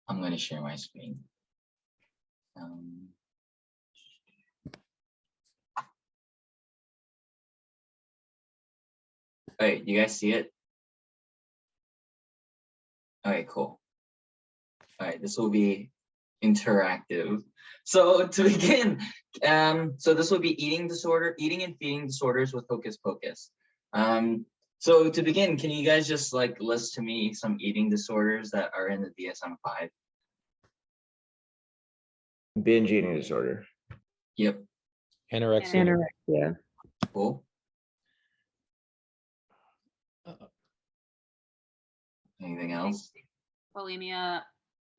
I'm going to share my screen. All right, you guys see it? All right, cool. All right, this will be interactive. So to begin, so this will be eating and feeding disorders with Hocus Pocus. So to begin, can you guys just like list to me some eating disorders that are in the DSM-5? Binge eating disorder. Yep. Anorexia. Cool. Anything else? Bulimia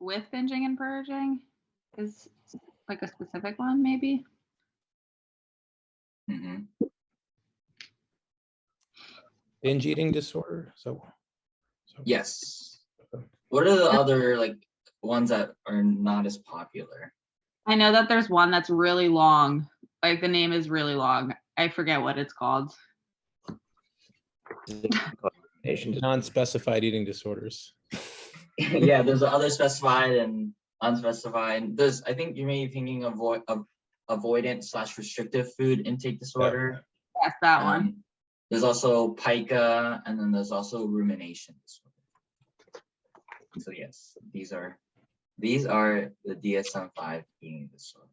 with binging and purging is like a specific one, maybe. Mm-hmm. Binge eating disorder. So Yes. What are the other like ones that are not as popular? I know that there's one that's really long. Like the name is really long. I forget what it's called. non-specified eating disorders. Yeah, there's other specified and unspecified. There's, I think you may be thinking of avoidant/restrictive food intake disorder. Yes, that one. There's also pica, and then there's also rumination disorder. So yes, these are the DSM-5 eating disorders.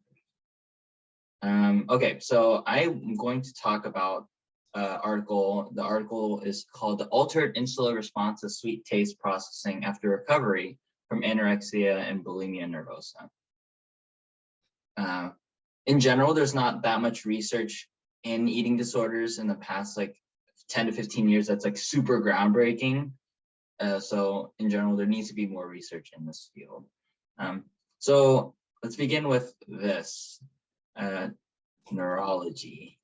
Okay, so I'm going to talk about article. The article is called "The Altered Insular Response to Sweet Taste Processing After Recovery from Anorexia and Bulimia Nervosa." In general, there's not that much research in eating disorders in the past like 10 to 15 years that's like super groundbreaking. So in general, there needs to be more research in this field. So let's begin with this, neurology.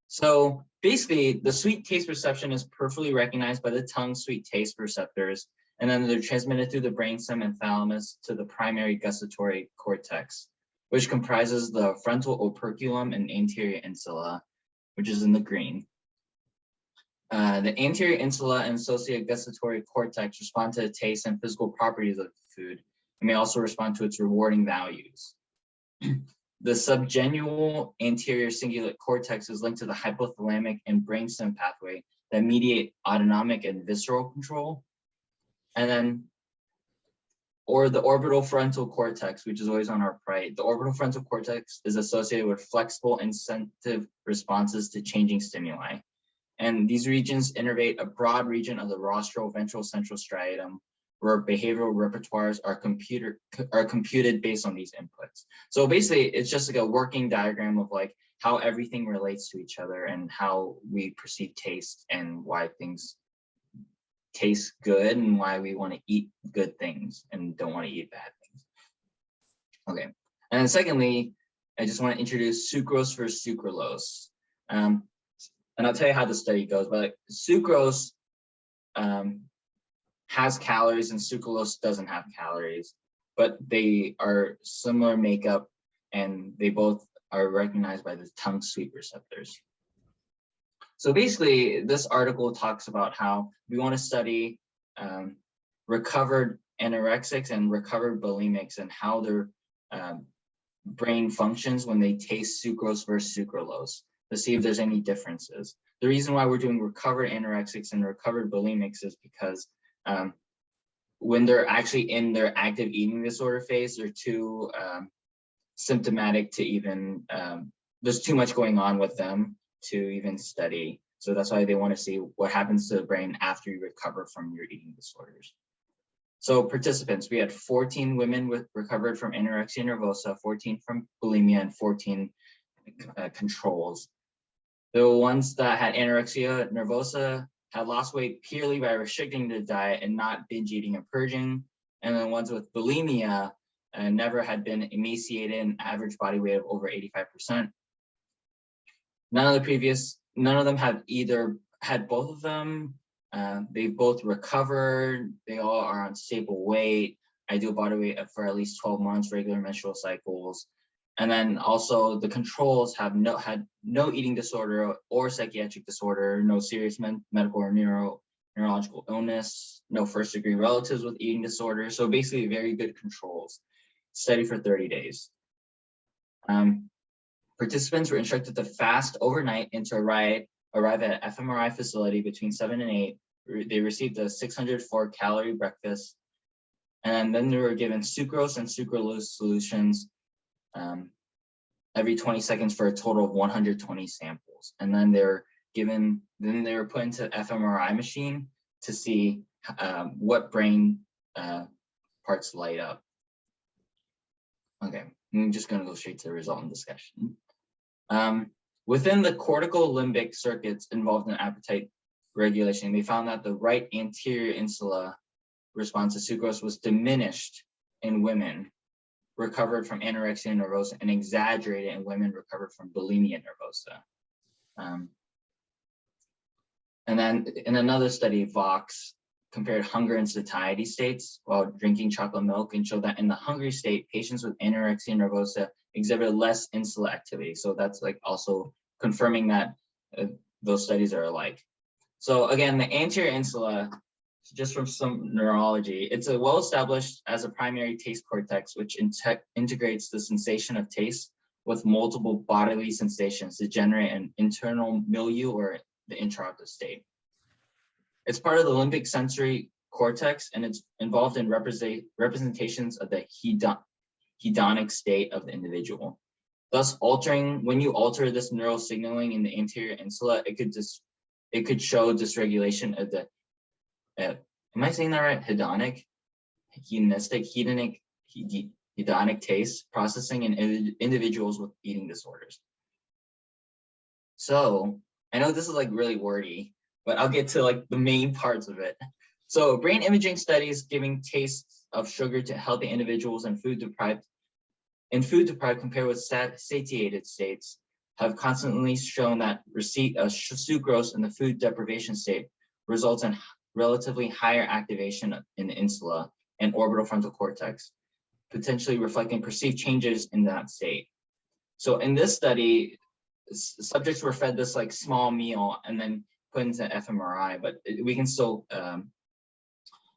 So basically, the sweet taste perception is peripherally recognized by the tongue's sweet taste receptors, and then they're transmitted through the brainstem and thalamus to the primary gustatory cortex, which comprises the frontal operculum and anterior insula, which is in the green. The anterior insula and associated gustatory cortex respond to the taste and physical properties of food, and may also respond to its rewarding values. The subgenual anterior cingulate cortex is linked to the hypothalamic and brainstem pathway that mediate autonomic and visceral control. And then, or the orbital frontal cortex, which is always on our right. The orbital frontal cortex is associated with flexible incentive responses to changing stimuli. And these regions innervate a broad region of the rostral ventral central striatum, where behavioral repertoires are computed based on these inputs. So basically, it's just like a working diagram of like how everything relates to each other and how we perceive taste and why things taste good and why we want to eat good things and don't want to eat bad things. Okay, and then secondly, I just want to introduce sucrose versus sucralose. And I'll tell you how the study goes, but sucrose has calories and sucralose doesn't have calories, but they are similar makeup and they both are recognized by the tongue sweet receptors. So basically, this article talks about how we want to study recovered anorexics and recovered bulimics and how their brain functions when they taste sucrose versus sucralose to see if there's any differences. The reason why we're doing recovered anorexics and recovered bulimics is because when they're actually in their active eating disorder phase, they're too symptomatic to even, there's too much going on with them to even study. So that's why they want to see what happens to the brain after you recover from your eating disorders. So participants, we had 14 women recovered from anorexia nervosa, 14 from bulimia, and 14 controls. The ones that had anorexia nervosa had lost weight purely by restricting the diet and not binge eating or purging. And the ones with bulimia never had been emaciated and average body weight of over 85%. None of them have either had both of them. They both recovered. They all are on stable weight, ideal body weight for at least 12 months, regular menstrual cycles. And then also the controls had no eating disorder or psychiatric disorder, no serious medical or neurological illness, no first-degree relatives with eating disorders. So basically very good controls. Study for 30 days. Participants were instructed to fast overnight and to arrive at an fMRI facility between 7 and 8. They received a 604-calorie breakfast, and then they were given sucrose and sucralose solutions every 20 seconds for a total of 120 samples. And then they were put into the fMRI machine to see what brain parts light up. Okay, I'm just going to go straight to the result and discussion. Within the cortical limbic circuits involved in appetite regulation, they found that the right anterior insula response to sucrose was diminished in women recovered from anorexia nervosa and exaggerated in women recovered from bulimia nervosa. And then in another study, Vox compared hunger and satiety states while drinking chocolate milk and showed that in the hungry state, patients with anorexia nervosa exhibited less insular activity. So that's like also confirming that those studies are alike. So again, the anterior insula, just from some neurology, it's a well-established as a primary taste cortex, which integrates the sensation of taste with multiple bodily sensations to generate an internal milieu or the interoperative state. It's part of the limbic sensory cortex, and it's involved in representations of the hedonic state of the individual. Thus, when you alter this neural signaling in the anterior insula, it could show dysregulation of the am I saying that right? Hedonic taste processing in individuals with eating disorders. So I know this is like really wordy, but I'll get to like the main parts of it. So brain imaging studies giving tastes of sugar to healthy individuals and food deprived compared with satiated states have constantly shown that receipt of sucrose in the food deprivation state results in relatively higher activation in the insula and orbital frontal cortex, potentially reflecting perceived changes in that state. So in this study, subjects were fed this like small meal and then put into fMRI, but we can still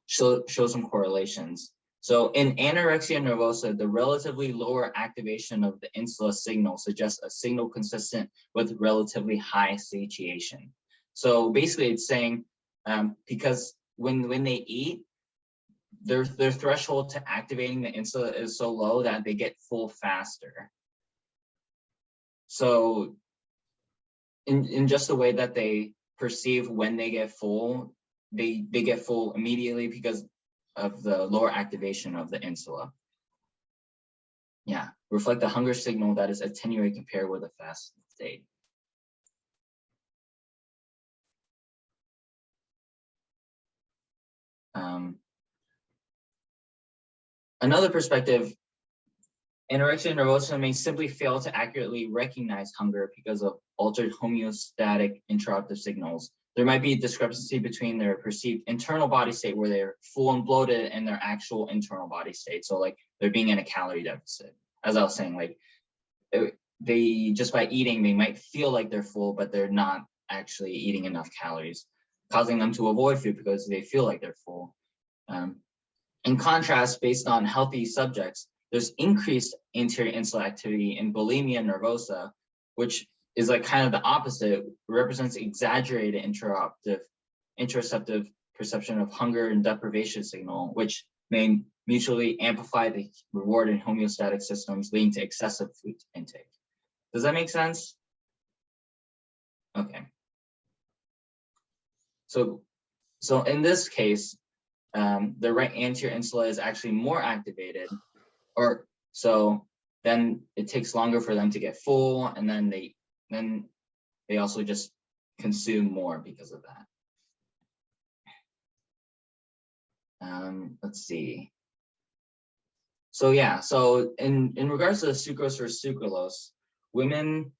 show some correlations. So in anorexia nervosa, the relatively lower activation of the insula signal suggests a signal consistent with relatively high satiation. So basically it's saying because when they eat, their threshold to activating the insula is so low that they get full faster. So in just the way that they perceive when they get full, they get full immediately because of the lower activation of the insula. Yeah, reflect the hunger signal that is attenuated compared with a fast state. Another perspective, anorexia nervosa may simply fail to accurately recognize hunger because of altered homeostatic interruptive signals. There might be a discrepancy between their perceived internal body state where they're full and bloated and their actual internal body state. So like they're being in a calorie deficit. As I was saying, like they just by eating, they might feel like they're full, but they're not actually eating enough calories, causing them to avoid food because they feel like they're full. In contrast, based on healthy subjects, there's increased anterior insula activity in bulimia nervosa, which is like kind of the opposite, represents exaggerated interoceptive perception of hunger and deprivation signal, which may mutually amplify the reward and homeostatic systems, leading to excessive food intake. Does that make sense? Okay. So in this case, the right anterior insula is actually more activated, or so then it takes longer for them to get full, and then they also just consume more because of that. Let's see. So yeah, so in regards to the sucrose or sucralose, women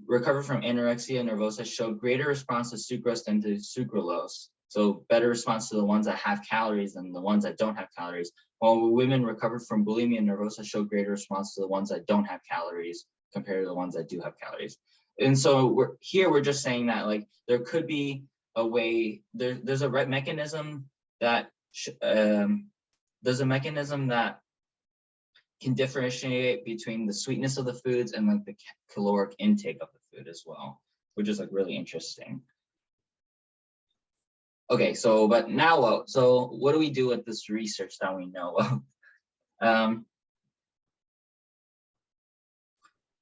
recovered from anorexia nervosa showed greater response to sucrose than to sucralose. So better response to the ones that have calories than the ones that don't have calories. While women recovered from bulimia nervosa showed greater response to the ones that don't have calories compared to the ones that do have calories. And so we're just saying that like there could be a way, there's a mechanism that can differentiate between the sweetness of the foods and like the caloric intake of the food as well, which is like really interesting. Okay, so but now what? So what do we do with this research that we know of?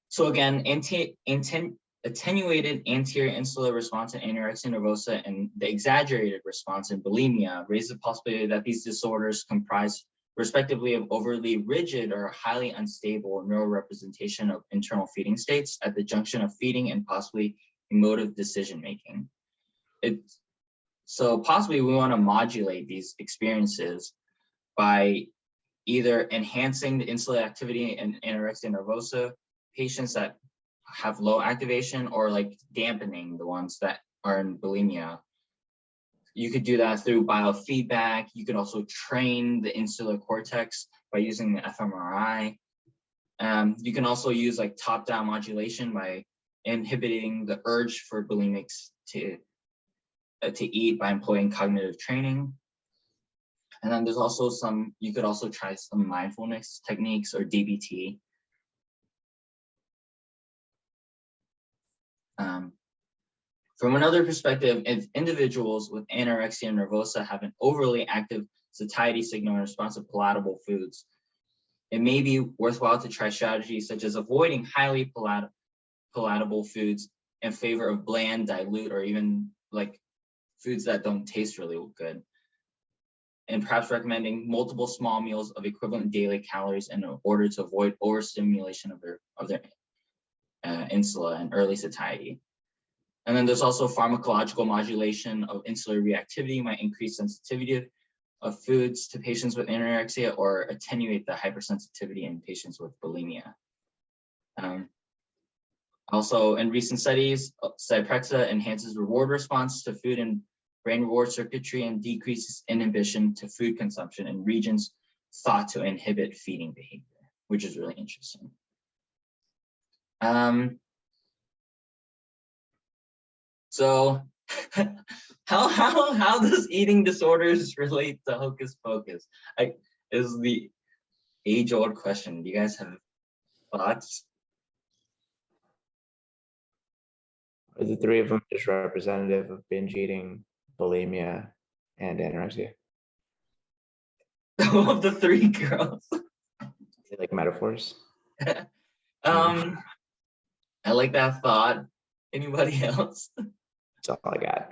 So again, attenuated anterior insular response in anorexia nervosa and the exaggerated response in bulimia raise the possibility that these disorders comprise respectively of overly rigid or highly unstable neurorepresentation of internal feeding states at the junction of feeding and possibly emotive decision making. So possibly we want to modulate these experiences by either enhancing the insular activity in anorexia nervosa patients that have low activation, or like dampening the ones that are in bulimia. You could do that through biofeedback. You could also train the insular cortex by using the fMRI. You can also use like top-down modulation by inhibiting the urge for bulimics to eat by employing cognitive training. And then there's also you could also try some mindfulness techniques or DBT. From another perspective, if individuals with anorexia nervosa have an overly active satiety signal in response to palatable foods, it may be worthwhile to try strategies such as avoiding highly palatable foods in favor of bland, dilute, or even like foods that don't taste really good. And perhaps recommending multiple small meals of equivalent daily calories in order to avoid overstimulation of their insula and early satiety. And then there's also pharmacological modulation of insular reactivity might increase sensitivity of foods to patients with anorexia or attenuate the hypersensitivity in patients with bulimia. Also, in recent studies, Zyprexa enhances reward response to food and brain reward circuitry and decreases inhibition to food consumption in regions thought to inhibit feeding behavior, which is really interesting. So how does eating disorders relate to Hocus Pocus? Is the age-old question. Do you guys have thoughts? Are the three of them just representative of binge eating, bulimia, and anorexia? Of the three girls. Like metaphors? I like that thought. Anybody else? That's all I got.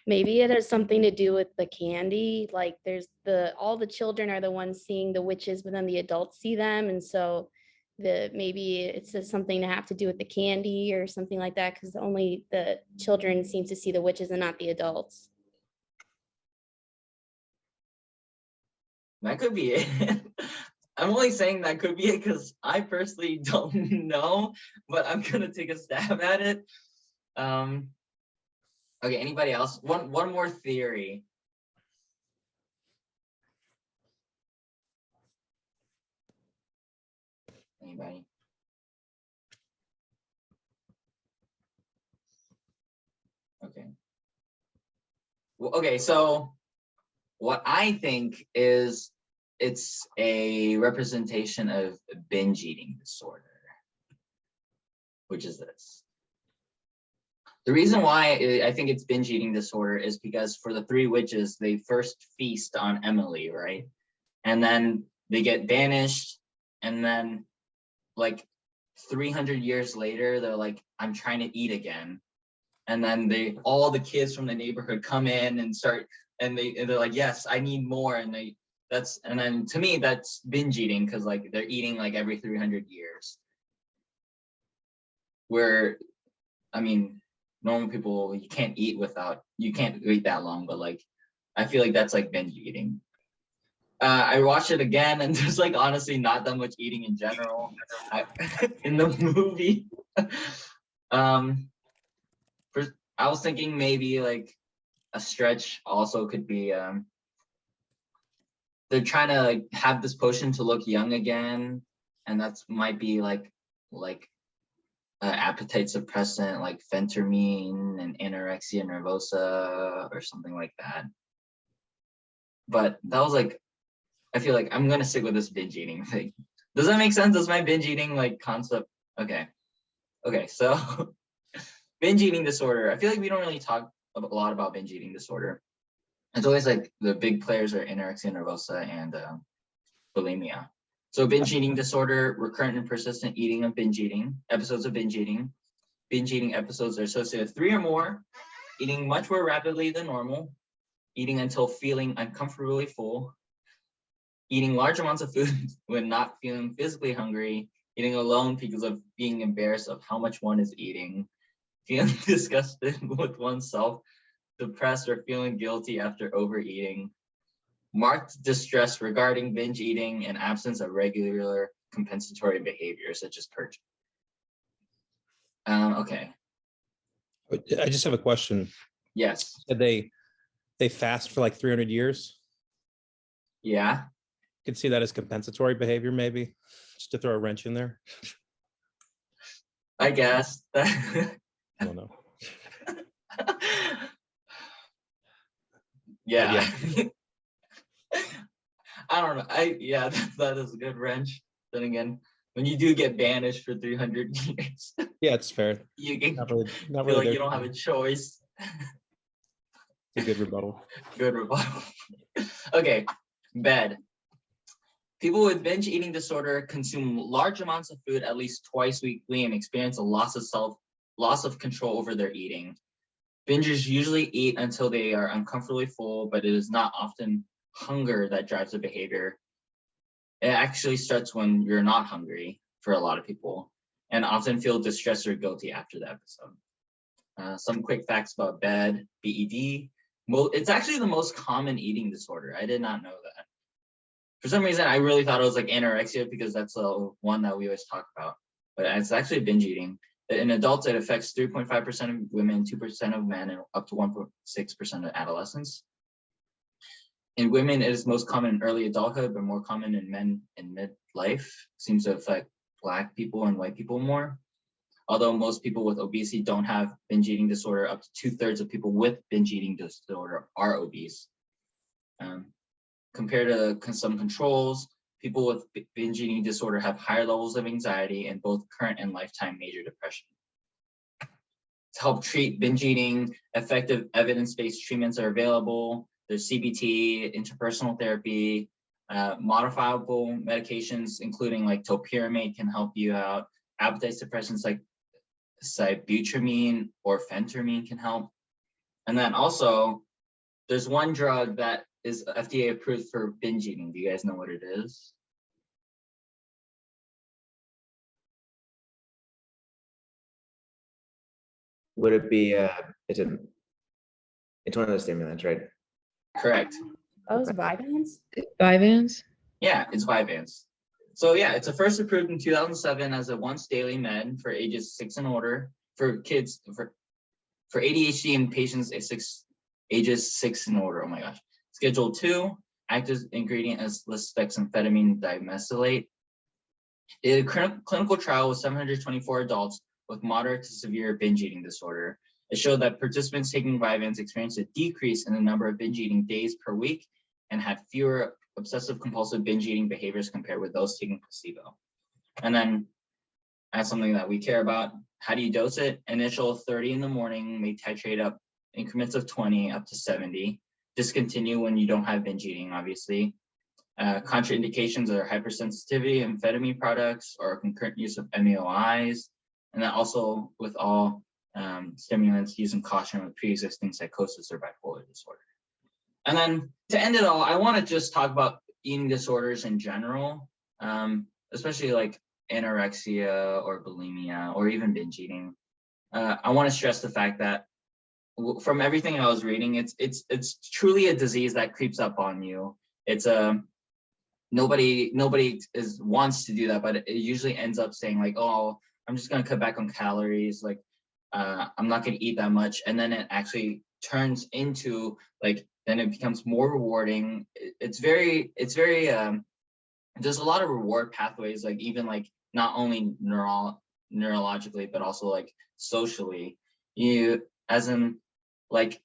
Maybe it has something to do with the candy. Like all the children are the ones seeing the witches, but then the adults see them. And so maybe it's something to have to do with the candy or something like that, because only the children seem to see the witches and not the adults. That could be it. I'm only saying that could be it because I personally don't know, but I'm gonna take a stab at it. Okay, anybody else? One more theory. Anybody? Okay. Well, okay, so what I think is it's a representation of binge eating disorder, which is this. The reason why I think it's binge eating disorder is because for the three witches, they first feast on Emily, right? And then they get banished, and then like 300 years later, they're like, I'm trying to eat again. And then all the kids from the neighborhood come in and start, and they're like, yes, I need more. And then to me, that's binge eating, because like they're eating like every 300 years. Where, I mean, normal people, you can't eat that long, but like, I feel like that's like binge eating. I watched it again, and there's like honestly not that much eating in general in the movie. I was thinking maybe like a stretch also could be they're trying to like have this potion to look young again, and that's might be like like appetite suppressant like phentermine and anorexia nervosa or something like that. But that was like, I feel like I'm gonna stick with this binge eating thing. Does that make sense? Does my binge eating like concept? Okay. So binge eating disorder. I feel like we don't really talk a lot about binge eating disorder. It's always like the big players are anorexia nervosa and bulimia. So binge eating disorder, recurrent and persistent eating of binge eating, episodes of binge eating. Binge eating episodes are associated with 3 or more, eating much more rapidly than normal, eating until feeling uncomfortably full, eating large amounts of food when not feeling physically hungry, eating alone because of being embarrassed of how much one is eating, feeling disgusted with oneself, depressed or feeling guilty after overeating, marked distress regarding binge eating and absence of regular compensatory behavior such as purging. Okay. I just have a question. Yes. Did they fast for like 300 years? Yeah. You can see that as compensatory behavior, maybe, just to throw a wrench in there. I guess. I don't know. Yeah. I don't know. That is a good wrench. Then again, when you do get banished for 300 years, Yeah, it's fair. you get Not feel really like their you don't have thing. a choice. It's a good rebuttal. Good rebuttal. Okay, bed. People with binge eating disorder consume large amounts of food at least twice weekly and experience a loss of control over their eating. Bingers usually eat until they are uncomfortably full, but it is not often hunger that drives the behavior. It actually starts when you're not hungry for a lot of people and often feel distressed or guilty after the episode. Some quick facts about BED, BED. It's actually the most common eating disorder. I did not know that. For some reason, I really thought it was like anorexia because that's the one that we always talk about. But it's actually binge eating. In adults, it affects 3.5% of women, 2% of men, and up to 1.6% of adolescents. In women, it is most common in early adulthood, but more common in men in midlife. Seems to affect Black people and white people more. Although most people with obesity don't have binge eating disorder, up to 2/3 of people with binge eating disorder are obese. Compared to some controls, people with binge eating disorder have higher levels of anxiety and both current and lifetime major depression. To help treat binge eating, effective evidence-based treatments are available. There's CBT, interpersonal therapy, modifiable medications, including like topiramate can help you out. Appetite suppressants like sibutramine or phentermine can help. And then also, there's one drug that is FDA approved for binge eating. Do you guys know what it is? Would it be, it's one of those stimulants, right? Correct. Those Vyvanse? Vyvanse? Yeah, it's Vyvanse. So yeah, it's first approved in 2007 as a once daily med for ages 6 and older for kids for ADHD in patients ages 6 and older. Oh my gosh. Schedule 2, active ingredient is lisdexamfetamine dimesylate. It did a clinical trial with 724 adults with moderate to severe binge eating disorder. It showed that participants taking Vyvanse experienced a decrease in the number of binge eating days per week and had fewer obsessive compulsive binge eating behaviors compared with those taking placebo. And then that's something that we care about. How do you dose it? Initial 30 in the morning, may titrate up increments of 20 up to 70. Discontinue when you don't have binge eating, obviously. Contraindications are hypersensitivity, amphetamine products, or concurrent use of MAOIs. And then also with all stimulants, using caution with pre-existing psychosis or bipolar disorder. And then to end it all, I want to just talk about eating disorders in general, especially like anorexia or bulimia or even binge eating. I want to stress the fact that from everything I was reading, it's truly a disease that creeps up on you. It's nobody wants to do that, but it usually ends up saying like, oh, I'm just gonna cut back on calories, like I'm not gonna eat that much, and then it actually turns into like, then it becomes more rewarding. It's very there's a lot of reward pathways, like even like not only neurologically, but also like socially. You, as in, like,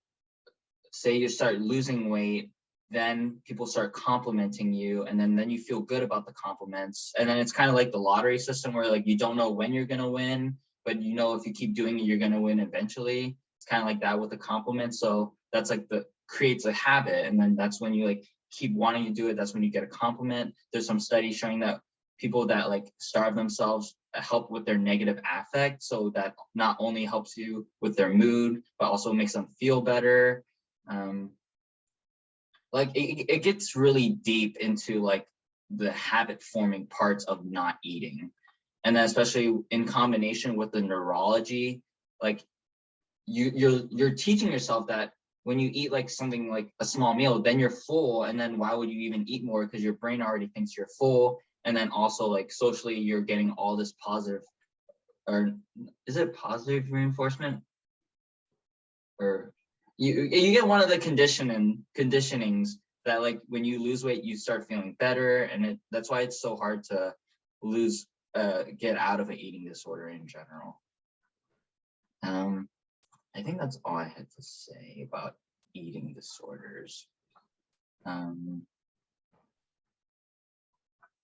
say you start losing weight, then people start complimenting you, and then you feel good about the compliments. And then it's kind of like the lottery system where like you don't know when you're gonna win, but you know if you keep doing it, you're gonna win eventually. It's kind of like that with the compliments. So that's like the creates a habit, and then that's when you like keep wanting to do it. That's when you get a compliment. There's some studies showing that people that like starve themselves help with their negative affect, so that not only helps you with their mood, but also makes them feel better. Like it gets really deep into like the habit forming parts of not eating, and then especially in combination with the neurology, like you're teaching yourself that when you eat like something like a small meal, then you're full, and then why would you even eat more, because your brain already thinks you're full. And then also like socially you're getting all this positive, or is it positive reinforcement, or you get one of the conditionings that like when you lose weight you start feeling better, and that's why it's so hard to get out of an eating disorder in general. I think that's all I had to say about eating disorders.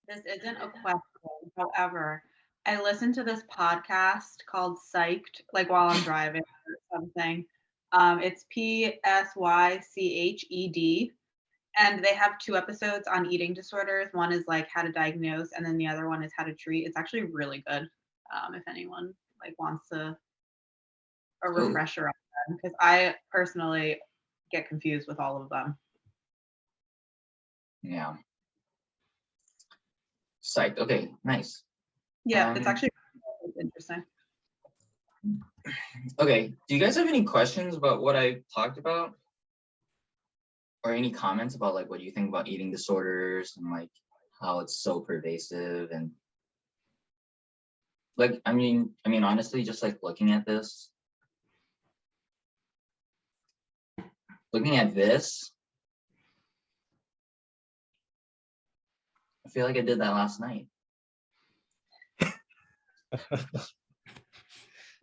This isn't a question. However, I listened to this podcast called Psyched, like while I'm driving or something. It's PSYCHED. And they have 2 episodes on eating disorders. One is like how to diagnose, and then the other one is how to treat. It's actually really good. If anyone like wants a refresher on them, because I personally get confused with all of them. Yeah. Psyched. Okay, nice. Yeah, it's actually interesting. Okay, do you guys have any questions about what I talked about? Or any comments about like what you think about eating disorders and like how it's so pervasive? And like I mean honestly, just like looking at this, I feel like I did that last night.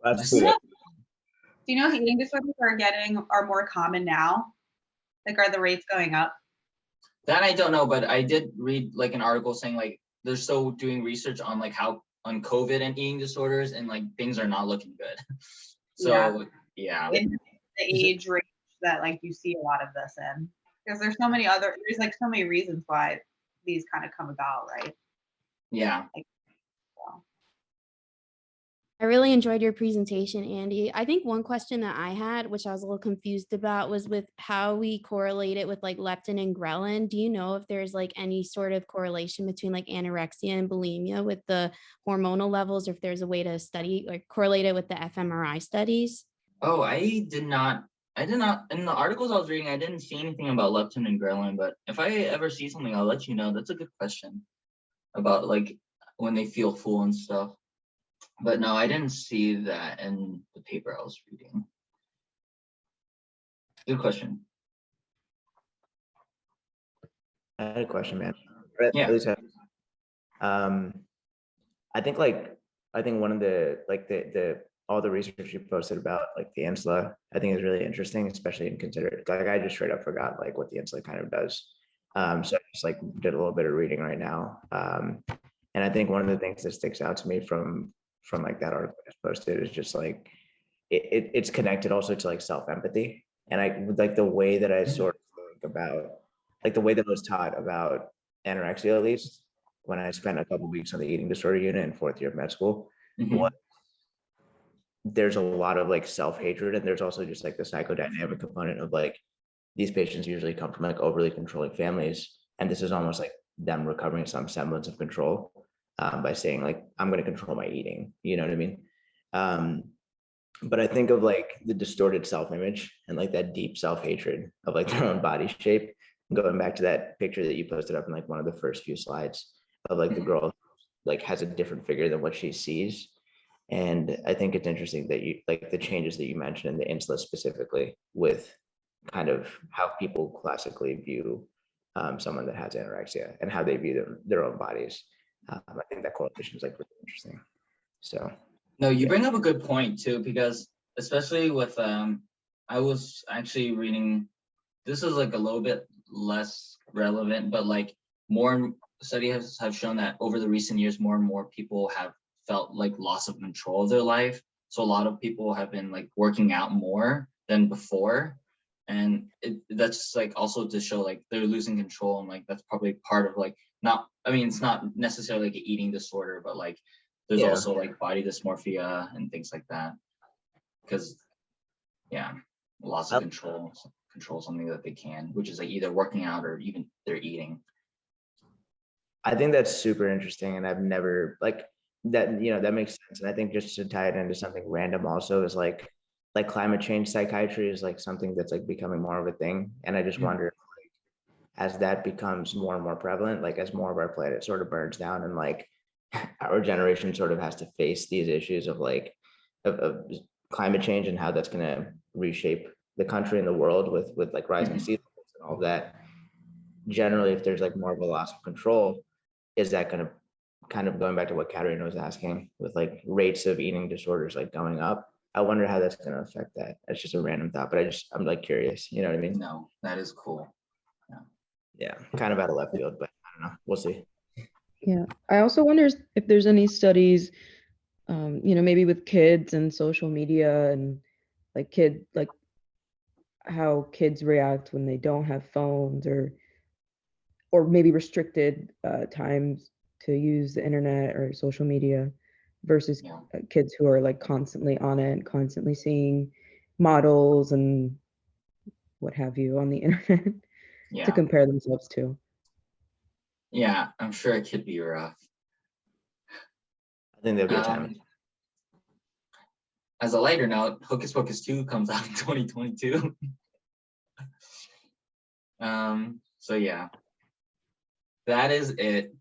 That's Do cool. you know if eating disorders are more common now? Like, are the rates going up? That I don't know, but I did read like an article saying like they're still doing research on like how on COVID and eating disorders, and like things are not looking good. So yeah. In the age range that like you see a lot of this in, because there's like so many reasons why these kind of come about, right? Yeah. I really enjoyed your presentation, Andy. I think one question that I had, which I was a little confused about, was with how we correlate it with like leptin and ghrelin. Do you know if there's like any sort of correlation between like anorexia and bulimia with the hormonal levels, or if there's a way to study like correlate it with the fMRI studies? Oh, I did not in the articles I was reading, I didn't see anything about leptin and ghrelin, but if I ever see something, I'll let you know. That's a good question about like when they feel full and stuff. But no, I didn't see that in the paper I was reading. Good question. I had a question, man. Yeah. I think one of the like the all the research you posted about like the insula, I think is really interesting, especially in consider like I just straight up forgot like what the insula kind of does. So I just like did a little bit of reading right now. And I think one of the things that sticks out to me from like that article I just posted is just like it's connected also to like self-empathy. And I like the way that I sort of think about like the way that I was taught about anorexia, at least when I spent a couple of weeks on the eating disorder unit in 4th year of med school. There's a lot of like self-hatred, and there's also just like the psychodynamic component of like these patients usually come from like overly controlling families, and this is almost like them recovering some semblance of control by saying like I'm going to control my eating, you know what I mean? But I think of like the distorted self-image and like that deep self-hatred of like their own body shape. Going back to that picture that you posted up in like one of the first few slides of like the girl like has a different figure than what she sees. And I think it's interesting that you like the changes that you mentioned in the insula specifically with kind of how people classically view someone that has anorexia and how they view their own bodies. I think that correlation is like really interesting. So No, you Yeah. bring up a good point too, because especially with I was actually reading, this is like a little bit less relevant, but like studies have shown that over the recent years, more and more people have felt like loss of control of their life. So a lot of people have been like working out more than before. And that's like also to show like they're losing control, and like that's probably part of like not, I mean, it's not necessarily like an eating disorder, but like there's Yeah. also like body dysmorphia and things like that. Because yeah, loss of control something that they can, which is like either working out or even they're eating. I think that's super interesting, and I've never like that. That makes sense. And I think just to tie it into something random, also is like climate change psychiatry is like something that's like becoming more of a thing. And I just wonder, like, as that becomes more and more prevalent, like as more of our planet sort of burns down, and like our generation sort of has to face these issues of like of climate change and how that's going to reshape the country and the world with like rising sea levels and all of that. Generally, if there's like more of a loss of control, is that going to kind of going back to what Katarina was asking with like rates of eating disorders like going up? I wonder how that's going to affect that. That's just a random thought, but I'm like curious. You know what I mean? No, that is cool. Yeah, kind of out of left field, but I don't know. We'll see. Yeah, I also wonder if there's any studies, maybe with kids and social media and like how kids react when they don't have phones, or maybe restricted times to use the internet or social media versus Yeah. kids who are like constantly on it, constantly seeing models and what have you on the internet to Yeah. compare themselves to. Yeah, I'm sure it could be rough. I think there'll be a time. As a lighter note, Hocus Pocus 2 comes out in 2022. So yeah, that is it.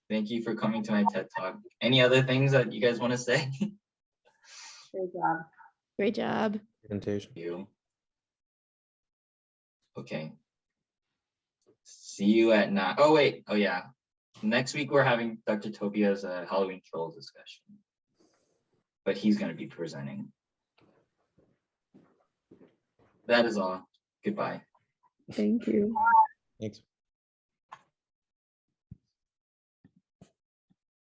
Thank you for coming to my TED Talk. Any other things that you guys want to say? Great job. Great job. Presentation. You. Okay. See you at 9. Oh wait. Oh yeah. Next week we're having Dr. Topia's Halloween Trolls discussion, but he's going to be presenting. That is all. Goodbye. Thank you. Thanks.